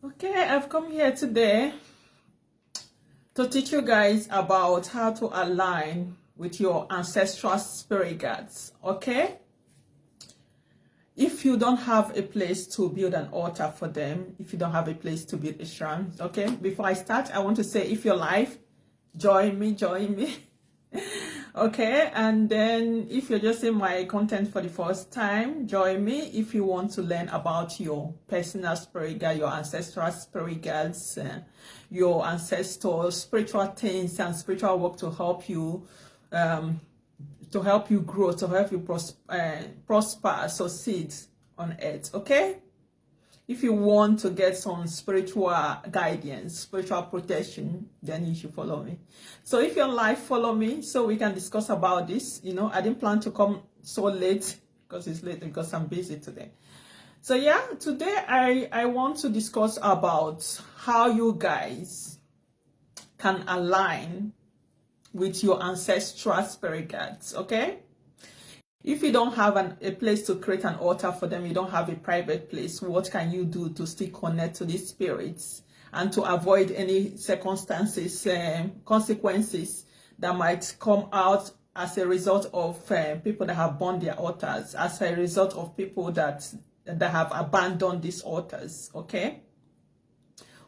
Okay, I've come here today to teach you guys about how to align with your ancestral spirit guides. Okay, if you don't have a place to build an altar for them, if you don't have a place to build a shrine, okay, before I start, I want to say, if you're live, join me. Okay, and then if you're just seeing my content for the first time, join me if you want to learn about your personal spirit guide, your ancestral spirit guides, your ancestors, spiritual things and spiritual work to help you grow, to help you prosper, succeed on earth. Okay, if you want to get some spiritual guidance, spiritual protection, then you should follow me. So if you're live, follow me so we can discuss about this. You know, I didn't plan to come so late because it's late because I'm busy today. So yeah, today I want to discuss about how you guys can align with your ancestral spirit guides. Okay, if you don't have a place to create an altar for them, you don't have a private place, what can you do to still connect to these spirits and to avoid any circumstances, consequences that might come out as a result of people that have burned their altars, as a result of people that have abandoned these altars? Okay,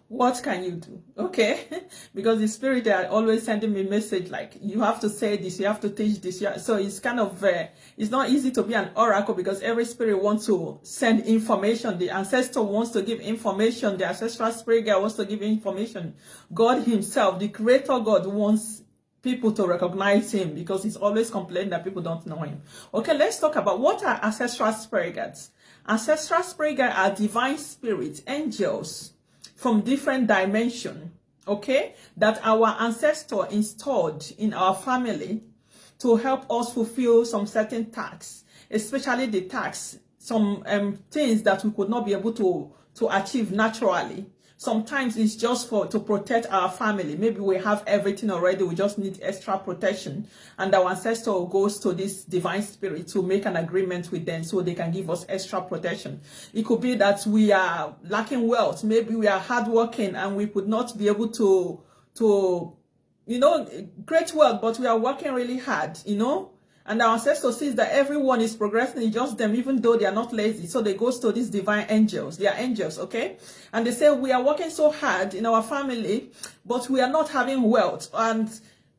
what can you do? Okay, because the spirit, they are always sending me message like, you have to say this, you have to teach this. So it's kind of it's not easy to be an oracle, because every spirit wants to send information. The ancestor wants to give information, the ancestral spirit guide wants to give information. God himself, the creator God, wants people to recognize him, because he's always complaining that people don't know him. Okay, let's talk about what are ancestral spirit guides. Ancestral spirit guides are divine spirits, angels from different dimensions, okay, that our ancestor installed in our family to help us fulfill some certain tasks, especially the tasks, some things that we could not be able to achieve naturally. Sometimes it's just to protect our family. Maybe we have everything already, we just need extra protection, and our ancestor goes to this divine spirit to make an agreement with them so they can give us extra protection. It could be that we are lacking wealth, maybe we are hardworking and we could not be able to you know, create wealth, but we are working really hard, you know, and our ancestor sees that everyone is progressing, it's just them, even though they are not lazy. So they go to these divine angels. They are angels, okay? And they say, we are working so hard in our family, but we are not having wealth. And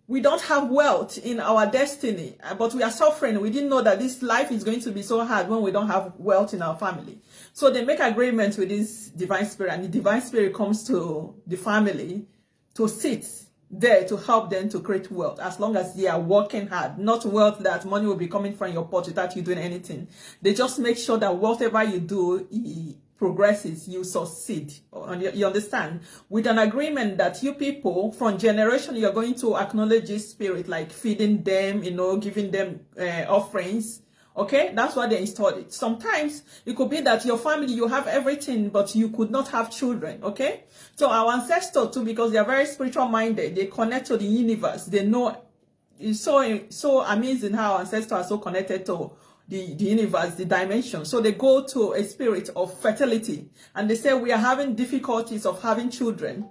we don't have wealth in our destiny, but we are suffering. We didn't know that this life is going to be so hard when we don't have wealth in our family. So they make agreements with this divine spirit, and the divine spirit comes to the family to sit there to help them to create wealth, as long as they are working hard. Not wealth that money will be coming from your pot without you doing anything. They just make sure that whatever you do, it progresses, you succeed. You understand? With an agreement that you people from generation, you're going to acknowledge this spirit, like feeding them, you know, giving them offerings. Okay, that's why they installed it. Sometimes it could be that your family, you have everything, but you could not have children. Okay, so our ancestors too, because they are very spiritual minded, they connect to the universe. They know. It's so amazing how our ancestors are so connected to the universe, the dimension. So they go to a spirit of fertility, and they say, we are having difficulties of having children.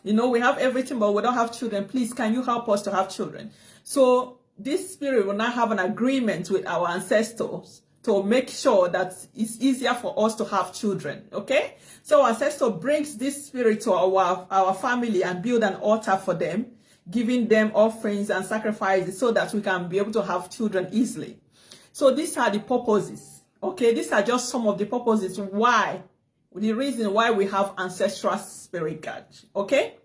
You know, we have everything, but we don't have children. Please, can you help us to have children? So this spirit will now have an agreement with our ancestors to make sure that it's easier for us to have children. Okay, so our ancestor brings this spirit to our family and build an altar for them, giving them offerings and sacrifices so that we can be able to have children easily. So these are the purposes. Okay, these are just some of the purposes why, the reason why we have ancestral spirit guides. Okay,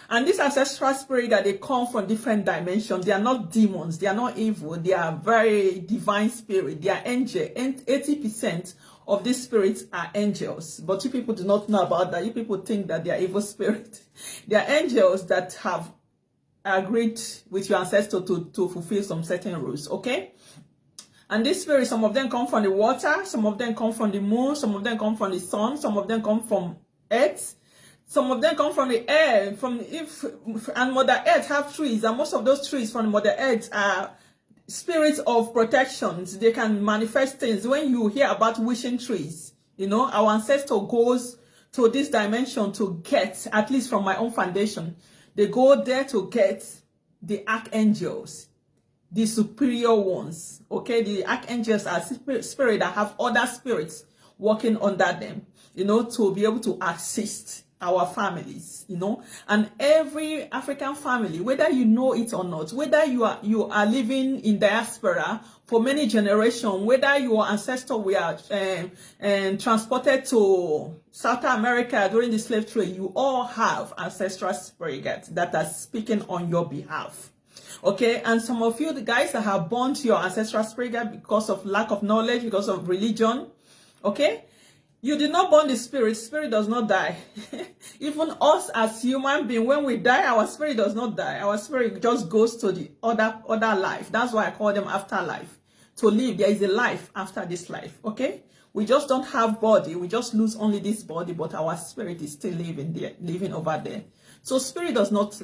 and these ancestral spirit guides, they come from different dimensions. They are not demons, they are not evil, they are very divine spirit. They are angels, and 80% of these spirits are angels. But you people do not know about that. You people think that they are evil spirits. They are angels that have agreed with your ancestor to fulfill some certain rules. Okay, and these spirits, some of them come from the water, some of them come from the moon, some of them come from the sun, some of them come from earth, some of them come from the air, and Mother Earth have trees, and most of those trees from Mother Earth are spirits of protections. They can manifest things. When you hear about wishing trees, you know, our ancestor goes to this dimension to get, at least from my own foundation, they go there to get the archangels, the superior ones. Okay, the archangels are spirit that have other spirits working under them, you know, to be able to assist our families, you know. And every African family, whether you know it or not, whether you are living in diaspora for many generations, whether your ancestors were transported to South America during the slave trade, you all have ancestral spirits that are speaking on your behalf. Okay, and some of you, the guys that have burnt your ancestral spirit because of lack of knowledge, because of religion, okay, you did not burn the spirit. Spirit does not die. Even us as human beings, when we die, our spirit does not die. Our spirit just goes to the other life. That's why I call them afterlife. To live, there is a life after this life. Okay, we just don't have body. We just lose only this body, but our spirit is still living there, living over there. So spirit does not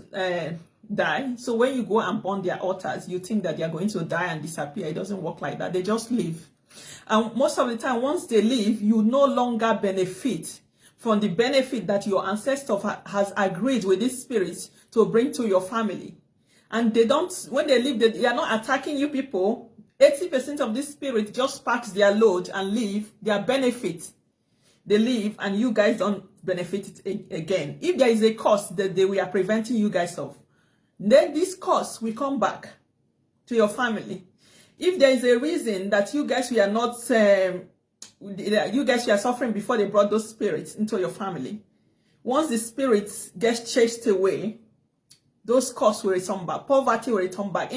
die. So when you go and burn their altars, you think that they are going to die and disappear. It doesn't work like that. They just live. And most of the time, once they leave, you no longer benefit from the benefit that your ancestor has agreed with this spirit to bring to your family. And they don't, when they leave, they are not attacking you people. 80% of this spirit just packs their load and leave their benefit. They leave and you guys don't benefit it again. If there is a cost that they were preventing you guys of, then this cost will come back to your family. If there is a reason that you guys were not, you guys were suffering before they brought those spirits into your family, once the spirits get chased away, those costs will return back. Poverty will return back.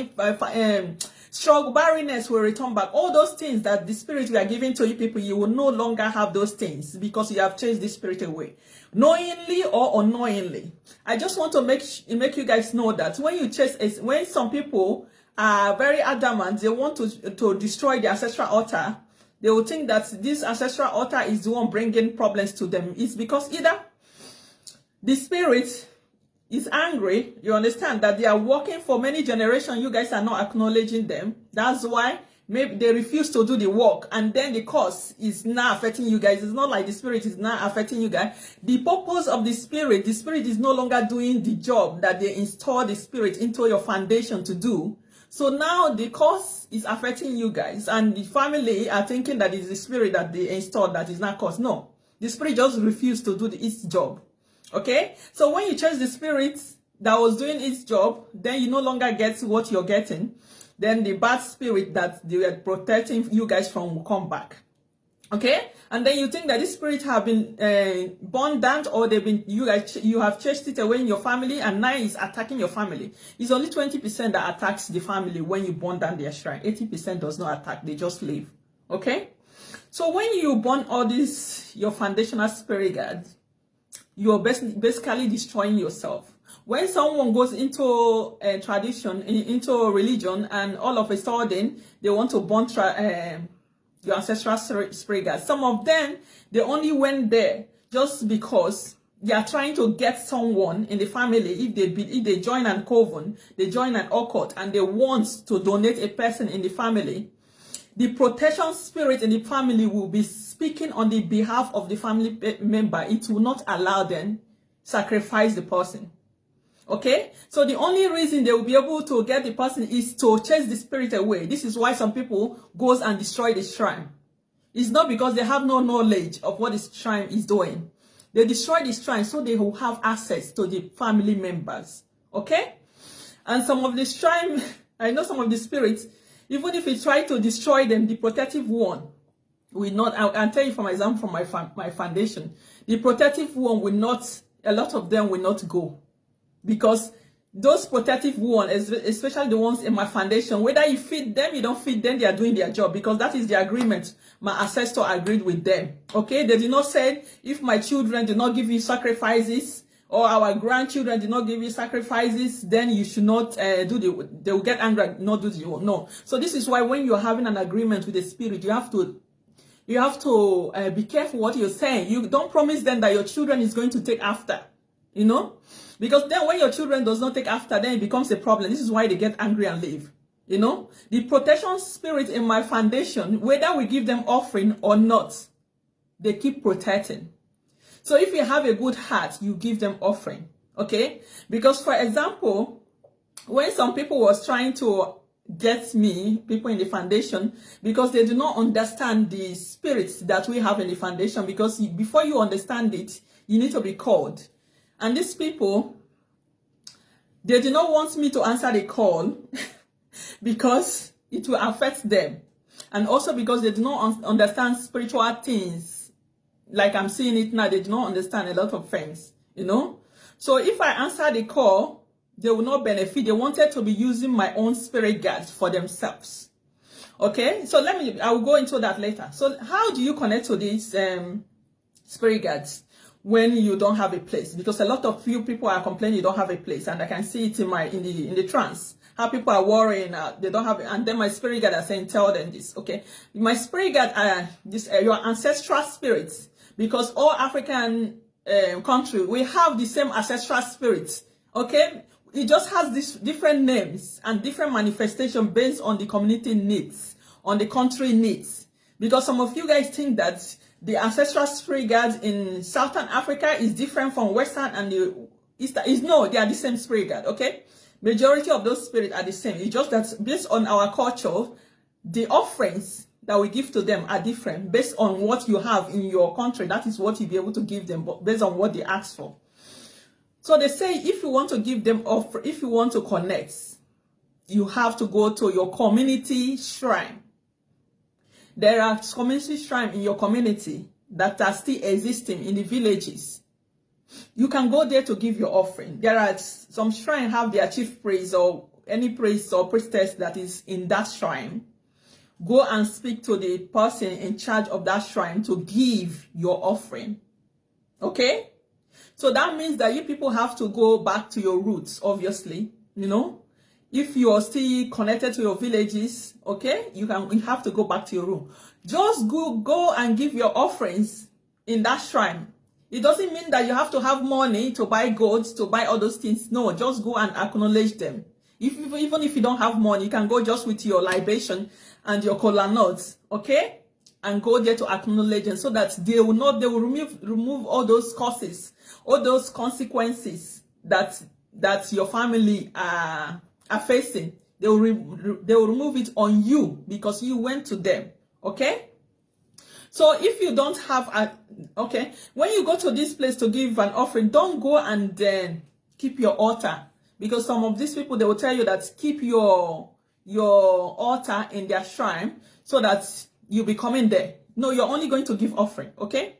Struggle, barrenness will return back. All those things that the spirit we are giving to you people, you will no longer have those things because you have chased the spirit away, knowingly or unknowingly. I just want to make you guys know that when you chase, when some people are very adamant, they want to destroy the ancestral altar, they will think that this ancestral altar is the one bringing problems to them. It's because either the spirit is angry, you understand, that they are working for many generations, you guys are not acknowledging them. That's why maybe they refuse to do the work, and then the cause is now affecting you guys. It's not like the spirit is now affecting you guys. The purpose of the spirit is no longer doing the job that they installed the spirit into your foundation to do. So now the cause is affecting you guys, and the family are thinking that it's the spirit that they installed that is not cause. No, the spirit just refused to do its job. Okay, so when you change the spirit that was doing its job, then you no longer get what you're getting. Then the bad spirit that they were protecting you guys from will come back. Okay, and then you think that this spirit have been born down, or they've been, you have chased it away in your family, and now it's attacking your family. It's only 20% that attacks the family when you burn down their shrine. 80% does not attack; they just leave. Okay, so when you burn all these your foundational spirit guards, you're basically destroying yourself. When someone goes into a tradition, into a religion, and all of a sudden they want to burn your ancestral spirit guides, some of them, they only went there just because they are trying to get someone in the family. If they join an coven, they join an occult, and they want to donate a person in the family, the protection spirit in the family will be speaking on the behalf of the family member. It will not allow them sacrifice the person. Okay, so the only reason they will be able to get the person is to chase the spirit away. This is why some people goes and destroy the shrine. It's not because they have no knowledge of what the shrine is doing. They destroy the shrine so they will have access to the family members. Okay, and some of the shrine, I know some of the spirits, even if we try to destroy them, the protective one will not. I can tell you from example from my foundation, the protective one will not. A lot of them will not go. Because those protective ones, especially the ones in my foundation, whether you feed them, you don't feed them, they are doing their job, because that is the agreement. My ancestor agreed with them. Okay, they did not say, if my children do not give you sacrifices, or our grandchildren do not give you sacrifices, then you should not they will get angry and not do the work. No. So this is why when you're having an agreement with the spirit, you have to be careful what you're saying. You don't promise them that your children is going to take after, you know. Because then when your children does not take after, then it becomes a problem. This is why they get angry and leave. You know, the protection spirit in my foundation, whether we give them offering or not, they keep protecting. So if you have a good heart, you give them offering, okay? Because for example, when some people was trying to get me, people in the foundation, because they do not understand the spirits that we have in the foundation, because before you understand it, you need to be called. And these people, they do not want me to answer the call because it will affect them. And also because they do not understand spiritual things. Like I'm seeing it now, they do not understand a lot of things, you know. So if I answer the call, they will not benefit. They wanted to be using my own spirit guides for themselves. Okay, so I will go into that later. So how do you connect to these spirit guides when you don't have a place? Because a lot of few people are complaining you don't have a place, and I can see it in the trance. How people are worrying, they don't have it, and then my spirit guide are saying, tell them this. Okay, my spirit guide are your ancestral spirits, because all African country, we have the same ancestral spirits. Okay, it just has these different names and different manifestation based on the community needs, on the country needs. Because some of you guys think that the ancestral spirit guides in Southern Africa is different from Western and the Eastern. No, they are the same spirit guide. Okay, majority of those spirits are the same. It's just that based on our culture, the offerings that we give to them are different based on what you have in your country. That is what you'll be able to give them, but based on what they ask for. So they say if you want to give them offer, if you want to connect, you have to go to your community shrine. There are community shrines in your community that are still existing in the villages. You can go there to give your offering. There are some shrines have their chief priest or any priest or priestess that is in that shrine. Go and speak to the person in charge of that shrine to give your offering. Okay? So that means that you people have to go back to your roots, obviously, you know. If you are still connected to your villages, okay, you have to go back to your room. Just go and give your offerings in that shrine. It doesn't mean that you have to have money to buy goats, to buy all those things. No, just go and acknowledge them. Even if you don't have money, you can go just with your libation and your kola nuts, okay? And go there to acknowledge them, so that they will remove all those causes, all those consequences that your family are facing. They will remove it on you because you went to them. Okay, so if you don't have when you go to this place to give an offering, don't go and keep your altar, because some of these people, they will tell you that keep your altar in their shrine so that you'll be coming there. No, you're only going to give offering. Okay,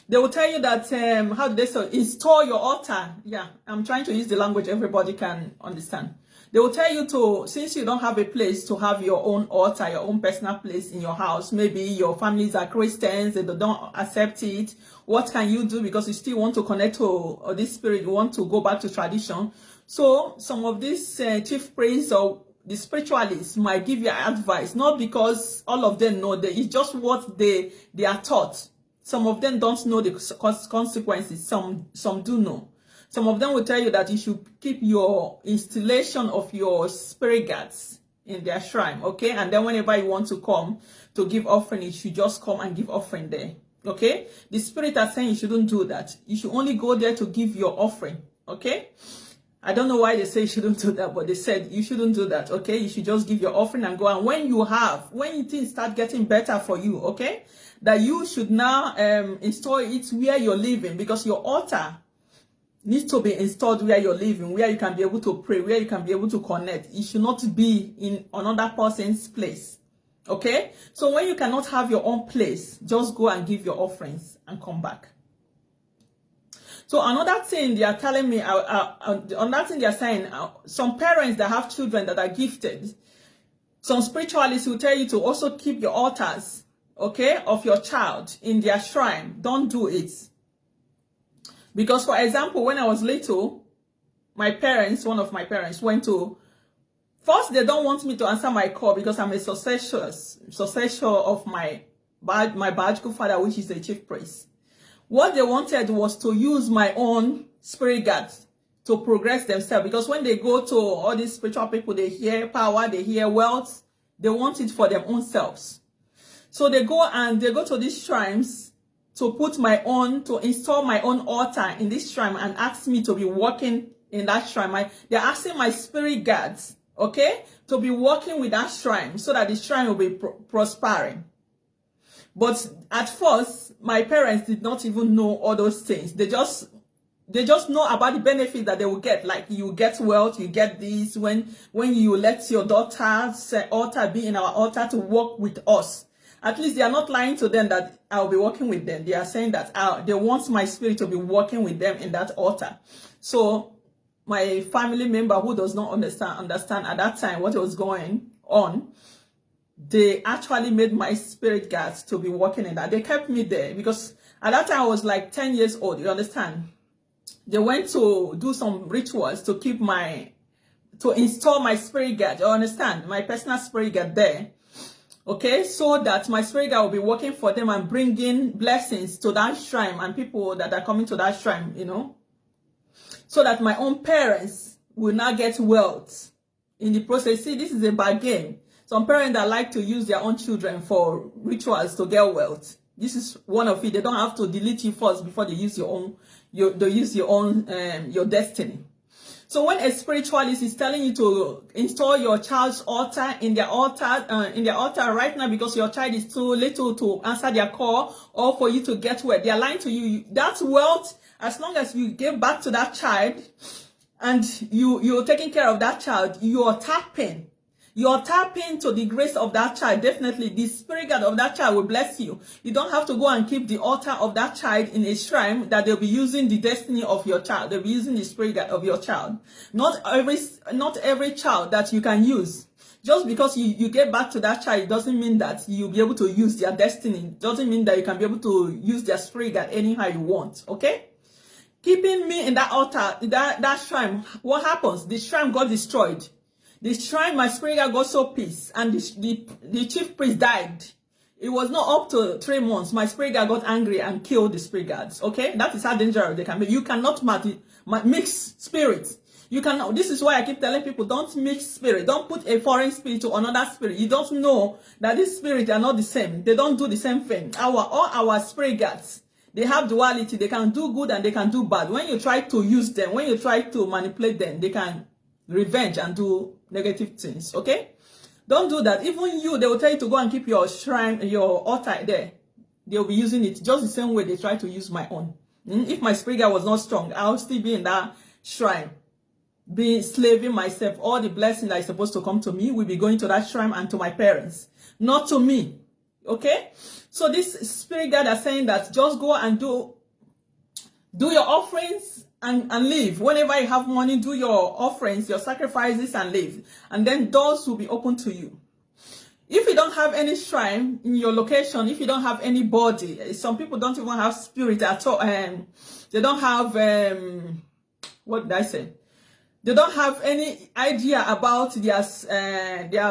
they will tell you that how do they say, install your altar. Yeah, I'm trying to use the language everybody can understand. They will tell you to, since you don't have a place to have your own altar, your own personal place in your house, maybe your families are Christians, they don't accept it. What can you do? Because you still want to connect to this spirit, you want to go back to tradition. So some of these chief priests or the spiritualists might give you advice, not because all of them know, it's just what they are taught. Some of them don't know the consequences, some do know. Some of them will tell you that you should keep your installation of your spirit guides in their shrine, okay? And then whenever you want to come to give offering, you should just come and give offering there, okay? The spirit are saying you shouldn't do that. You should only go there to give your offering, okay? I don't know why they say you shouldn't do that, but they said you shouldn't do that, okay? You should just give your offering and go. And when things start getting better for you, okay? That you should now install it where you're living, because your altar needs to be installed where you're living, where you can be able to pray, where you can be able to connect. It should not be in another person's place. Okay? So when you cannot have your own place, just go and give your offerings and come back. So another thing they are telling me, another thing they are saying, some parents that have children that are gifted, some spiritualists will tell you to also keep your altars, okay, of your child in their shrine. Don't do it. Because, for example, when I was little, one of my parents went to, first, they don't want me to answer my call because I'm a successor of my biological father, which is the chief priest. What they wanted was to use my own spirit guides to progress themselves. Because when they go to all these spiritual people, they hear power, they hear wealth, they want it for their own selves. So they go to these shrines to install my own altar in this shrine and ask me to be working in that shrine. They're asking my spirit guides, okay, to be working with that shrine so that the shrine will be prospering. But at first, my parents did not even know all those things. They just know about the benefit that they will get. Like, you get wealth, you get this when you let your daughter's altar be in our altar to work with us. At least they are not lying to them that I'll be working with them. They are saying that they want my spirit to be working with them in that altar. So my family member who does not understand at that time what was going on, they actually made my spirit guides to be working in that. They kept me there because at that time I was like 10 years old, you understand? They went to do some rituals to install my spirit guide, you understand? My personal spirit guide there. Okay, so that my spirit guide will be working for them and bringing blessings to that shrine and people that are coming to that shrine, you know, so that my own parents will not get wealth in the process. See, this is a bad game. Some parents that like to use their own children for rituals to get wealth. This is one of it. They don't have to delete you first before they use your destiny. So when a spiritualist is telling you to install your child's altar in their altar right now because your child is too little to answer their call or for you to get wealth, they are lying to you. That's wealth. As long as you give back to that child and you're taking care of that child, you're tapping to the grace of that child. Definitely the spirit guide of that child will bless you. You don't have to go and keep the altar of that child in a shrine that they'll be using the destiny of your child. They'll be using the spirit guide of your child. Not every child that you can use. Just because you get back to that child, it doesn't mean that you'll be able to use their destiny. It doesn't mean that you can be able to use their spirit guide anyhow you want. Okay? Keeping me in that altar, that shrine, what happens? The shrine got destroyed. The shrine, my spirit guide got so pissed, and the chief priest died. It was not up to 3 months. My spirit guide got angry and killed the spirit guides. Okay, that is how dangerous they can be. You cannot mix spirits. You cannot. This is why I keep telling people, don't mix spirit. Don't put a foreign spirit to another spirit. You don't know that these spirits are not the same. They don't do the same thing. All our spirit guides, they have duality. They can do good and they can do bad. When you try to use them, when you try to manipulate them, they can revenge and do negative things. Okay, don't do that. Even you, they will tell you to go and keep your shrine, your altar there. They'll be using it just the same way they try to use my own. If my spirit guide was not strong, I'll still be in that shrine, be slaving myself. All the blessing that is supposed to come to me will be going to that shrine and to my parents, not to me. Okay, so this spirit guide are saying that just go and do your offerings and leave. Whenever you have money, do your offerings, your sacrifices, and leave. And then doors will be open to you. If you don't have any shrine in your location, if you don't have anybody, some people don't even have spirit at all. They don't have, what did I say? They don't have any idea about their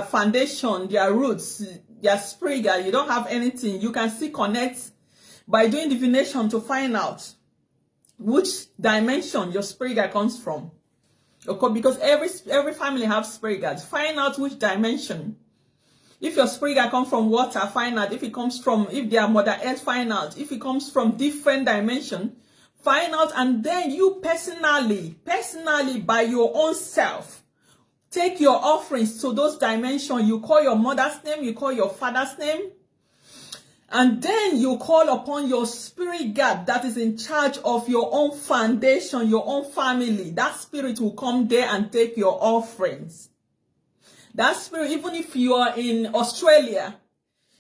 foundation, their roots, their spirit guide. You don't have anything. You can still connect by doing divination to find out which dimension your spirit guide comes from. Okay, because every family has spirit guides. Find out which dimension. If your spirit guide comes from water, find out. If they are Mother Earth, find out. If it comes from different dimension, find out. And then you personally by your own self, take your offerings to those dimensions. You call your mother's name, you call your father's name, and then you call upon your spirit guide that is in charge of your own foundation, your own family. That spirit will come there and take your offerings. That spirit, even if you are in Australia,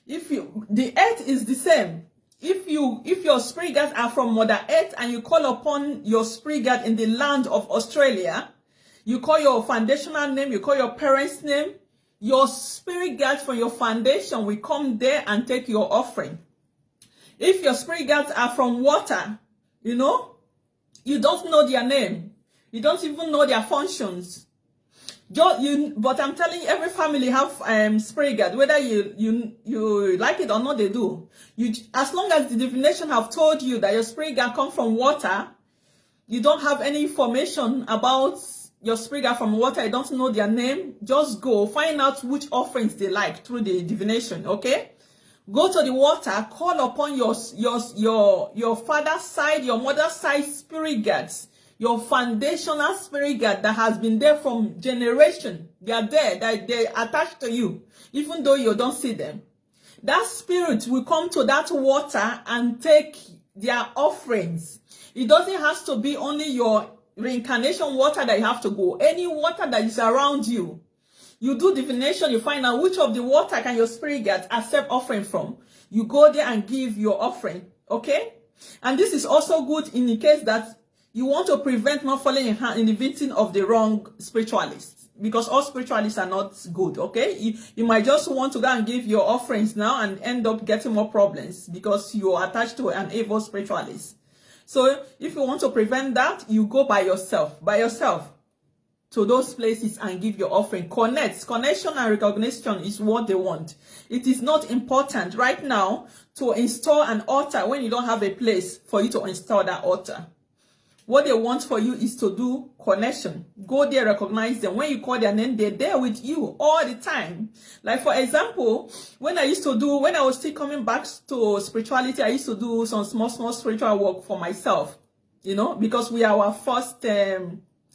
the earth is the same. If your spirit guides are from Mother Earth and you call upon your spirit guide in the land of Australia, you call your foundational name, you call your parents' name, your spirit guide from your foundation will come there and take your offering. If your spirit guides are from water, you don't know their name. You don't even know their functions. But I'm telling you, every family have spirit guide. Whether you like it or not, they do. As long as the divination have told you that your spirit guide come from water, you don't have any information about your spirit guide from water, you don't know their name, just go find out which offerings they like through the divination. Okay, Go to the water, call upon your father's side, your mother's side spirit guides, your foundational spirit guide that has been there from generation. They are there, they're attached to you, even though you don't see them. That spirit will come to that water and take their offerings. It doesn't have to be only your reincarnation water that you have to go. Any water that is around you. You do divination, you find out which of the water can your spirit guides accept offering from. You go there and give your offering, okay? And this is also good in the case that you want to prevent not falling in the victim of the wrong spiritualists. Because all spiritualists are not good, okay? You might just want to go and give your offerings now and end up getting more problems because you are attached to an evil spiritualist. So if you want to prevent that, you go by yourself to those places and give your offering. Connection and recognition is what they want. It is not important right now to install an altar when you don't have a place for you to install that altar. What they want for you is to do connection. Go there, recognize them. When you call their name, they're there with you all the time. Like for example, when I was still coming back to spirituality, I used to do some small spiritual work for myself, you know, because we are our first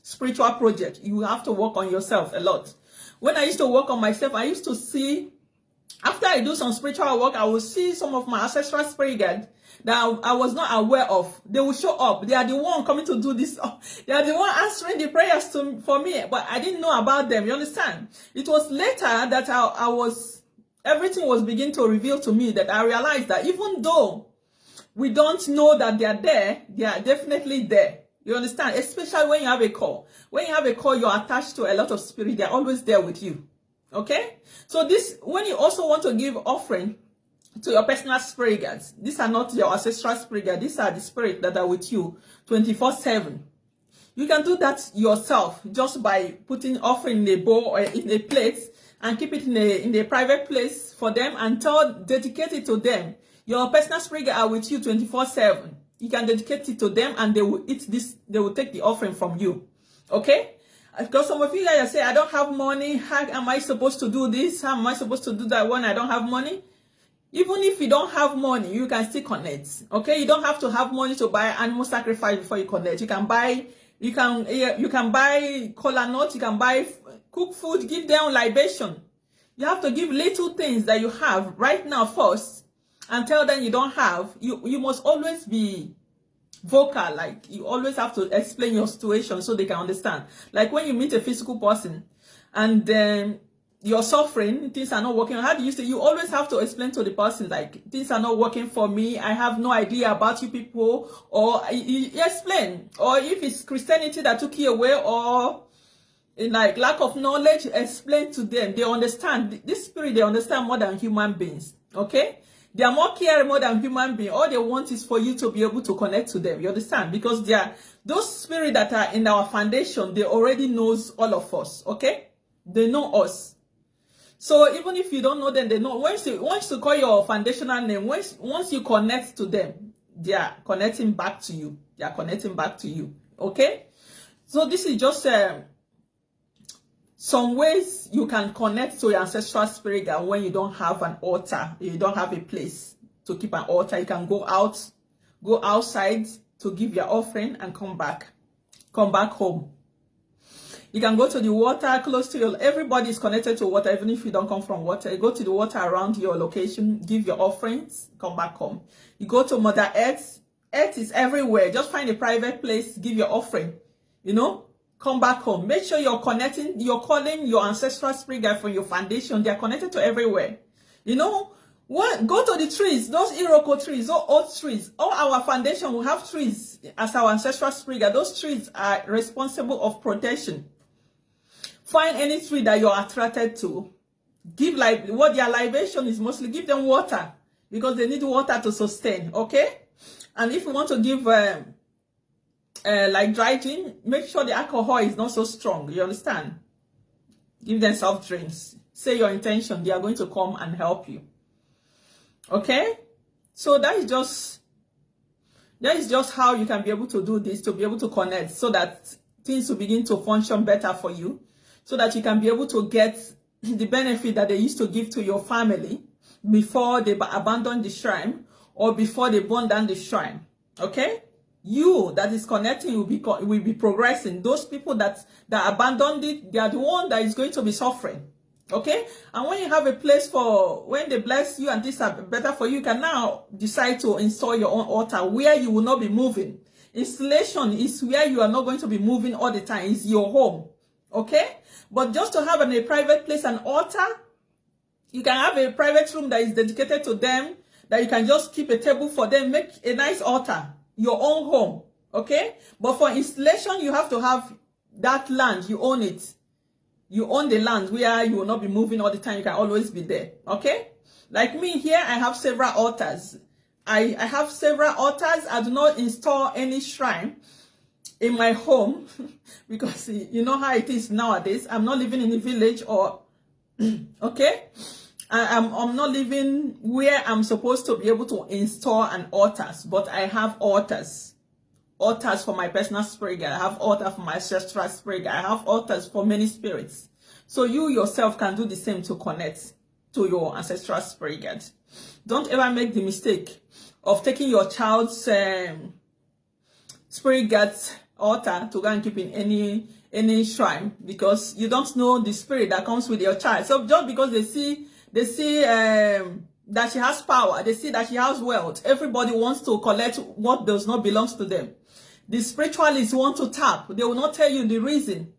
spiritual project. You have to work on yourself a lot. When I used to work on myself, I used to see, after I do some spiritual work, I will see some of my ancestral spirit guides that I was not aware of. They will show up. They are the one coming to do this. They are the one answering the prayers for me, but I didn't know about them. You understand? It was later that everything was beginning to reveal to me that I realized that even though we don't know that they are there, they are definitely there. You understand? Especially when you have a call. When you have a call, you're attached to a lot of spirit. They're always there with you. Okay? So when you also want to give offering to your personal spirit guides, these are not your ancestral spirit guides. These are the spirits that are with you 24/7. You can do that yourself just by putting offering in a bowl or in a plate and keep it in a private place for them and dedicate it to them. Your personal spirit guides are with you 24/7. You can dedicate it to them and they will eat this. They will take the offering from you. Okay? Because some of you guys say, I don't have money. How am I supposed to do this? How am I supposed to do that when I don't have money? Even if you don't have money, you can still connect. Okay? You don't have to have money to buy animal sacrifice before you connect. You can buy kola nuts, you can buy cook food, give them libation. You have to give little things that you have right now first and tell them you don't have. You must always be vocal, like you always have to explain your situation so they can understand. Like when you meet a physical person and then you're suffering, things are not working. How do you say? You always have to explain to the person, like, things are not working for me. I have no idea about you people. Or you explain. Or if it's Christianity that took you away, or in like lack of knowledge, explain to them. They understand. This spirit, they understand more than human beings. Okay? They are more caring more than human beings. All they want is for you to be able to connect to them. You understand? Because they are those spirits that are in our foundation, they already knows all of us. Okay? They know us. So even if you don't know them, they know. Once you call your foundational name, once you connect to them, they are connecting back to you. They are connecting back to you. Okay? So this is just some ways you can connect to your ancestral spirit guide when you don't have an altar. You don't have a place to keep an altar. You can go outside to give your offering and come back home. You can go to the water close to everybody is connected to water, even if you don't come from water. You go to the water around your location, give your offerings, come back home. You go to Mother Earth. Earth is everywhere. Just find a private place, give your offering. You know, come back home. Make sure you're connecting, you're calling your ancestral spirit guide from your foundation. They're connected to everywhere. You know, go to the trees, those Iroko trees, those old trees. All our foundation will have trees as our ancestral spirit guide. Those trees are responsible of protection. Find any tree that you're attracted to. Give what their libation is mostly. Give them water because they need water to sustain. Okay? And if you want to give like dry gin, make sure the alcohol is not so strong. You understand? Give them soft drinks. Say your intention. They are going to come and help you. Okay? So that is just how you can be able to do this, to be able to connect so that things will begin to function better for you. So that you can be able to get the benefit that they used to give to your family. before they abandon the shrine or before they burn down the shrine. Okay, you that is connecting will be progressing. Those people that abandoned it, they are the one that is going to be suffering. Okay, and when you have a place for, when they bless you and things are better for you, you can now decide to install your own altar where you will not be moving. Installation is where you are not going to be moving all the time. It's your home. Okay, but just to have a private place, an altar, you can have a private room that is dedicated to them, that you can just keep a table for them, make a nice altar, your own home. Okay, but for installation, you have to have that land. You own it. You own the land where you will not be moving all the time. You can always be there. Okay, like me here, I have several altars. I have several altars. I do not install any shrine in my home because you know how it is nowadays. I'm not living in a village or okay, I'm not living where I'm supposed to be able to install an altars, but I have altars for my personal spirit guide. I have altars for my ancestral spirit guide. I have altars for many spirits. So you yourself can do the same to connect to your ancestral spirit guide. Don't ever make the mistake of taking your child's spirit guide's altar to go and keep in any shrine, because you don't know the spirit that comes with your child. So just because they see that she has power, they see that she has wealth, everybody wants to collect what does not belong to them. The spiritualists want to tap. They will not tell you the reason,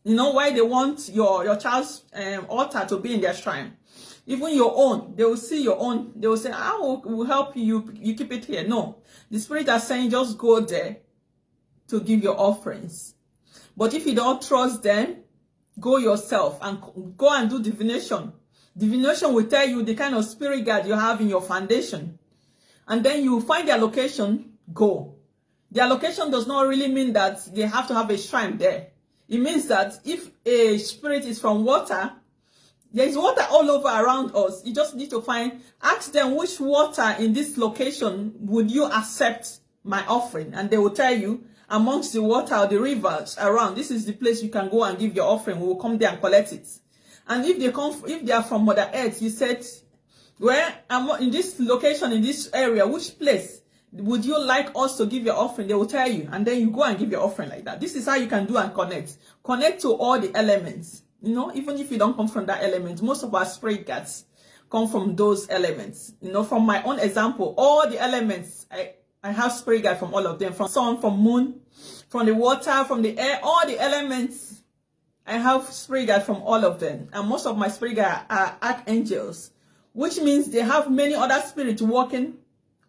you know, why they want your child's altar to be in their shrine. Even your own, they will see your own. They will say, I will help you. You keep it here. No, the spirit are saying just go there to give your offerings. But if you don't trust them, go yourself and go and do divination. Divination will tell you the kind of spirit guide you have in your foundation. And then you find their location, go. Their location does not really mean that they have to have a shrine there. It means that if a spirit is from water, there is water all over around us. You just need to ask them which water in this location would you accept my offering. And they will tell you amongst the water or the rivers around, this is the place you can go and give your offering. We will come there and collect it. And if they are from Mother Earth, you said, where in this location, in this area, which place would you like us to give your offering? They will tell you, and then you go and give your offering like that. This is how you can do and connect to all the elements. You know, even if you don't come from that element, most of our spirit guides come from those elements. You know, from my own example, all the elements, I have spirit guide from all of them, from sun, from moon, from the water, from the air, all the elements. I have spirit guide from all of them. And most of my spirit guide are archangels, which means they have many other spirits working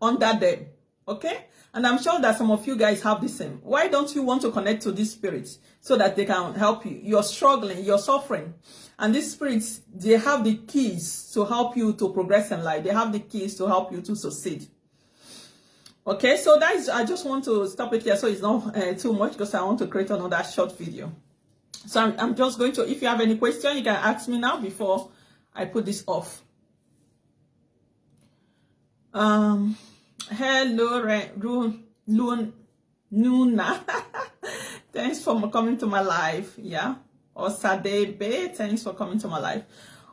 under them. Okay? And I'm sure that some of you guys have the same. Why don't you want to connect to these spirits so that they can help you? You're struggling, you're suffering. And these spirits, they have the keys to help you to progress in life. They have the keys to help you to succeed. Okay, so that is, I just want to stop it here so it's not too much, because I want to create another short video. So I'm just going to, if you have any question, you can ask me now before I put this off. Hello, Luna. Thanks for coming to my live. Yeah. Osadebe, thanks for coming to my live.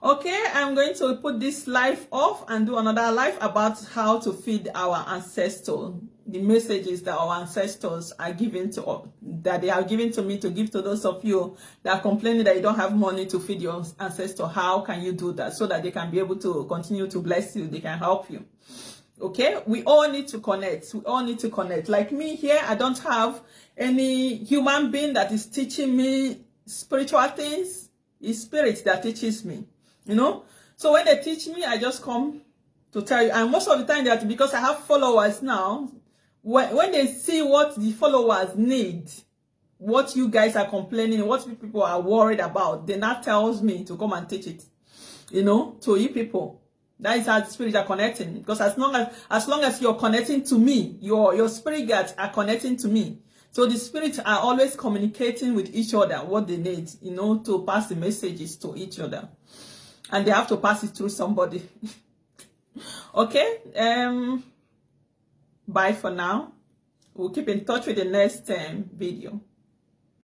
Okay, I'm going to put this live off and do another live about how to feed our ancestors. The messages that our ancestors are giving to, that they are giving to me to give to those of you that are complaining that you don't have money to feed your ancestor. How can you do that so that they can be able to continue to bless you? They can help you. Okay, we all need to connect. We all need to connect. Like me here, I don't have any human being that is teaching me spiritual things. It's spirit that teaches me, you know. So when they teach me, I just come to tell you. And most of the time, that because I have followers now, when they see what the followers need, what you guys are complaining, what people are worried about, then that tells me to come and teach it, you know, to you people. That is how the spirits are connecting. Because as long as you're connecting to me, your spirit guides are connecting to me. So the spirits are always communicating with each other what they need, you know, to pass the messages to each other. And they have to pass it through somebody. Okay. Bye for now. We'll keep in touch with the next video.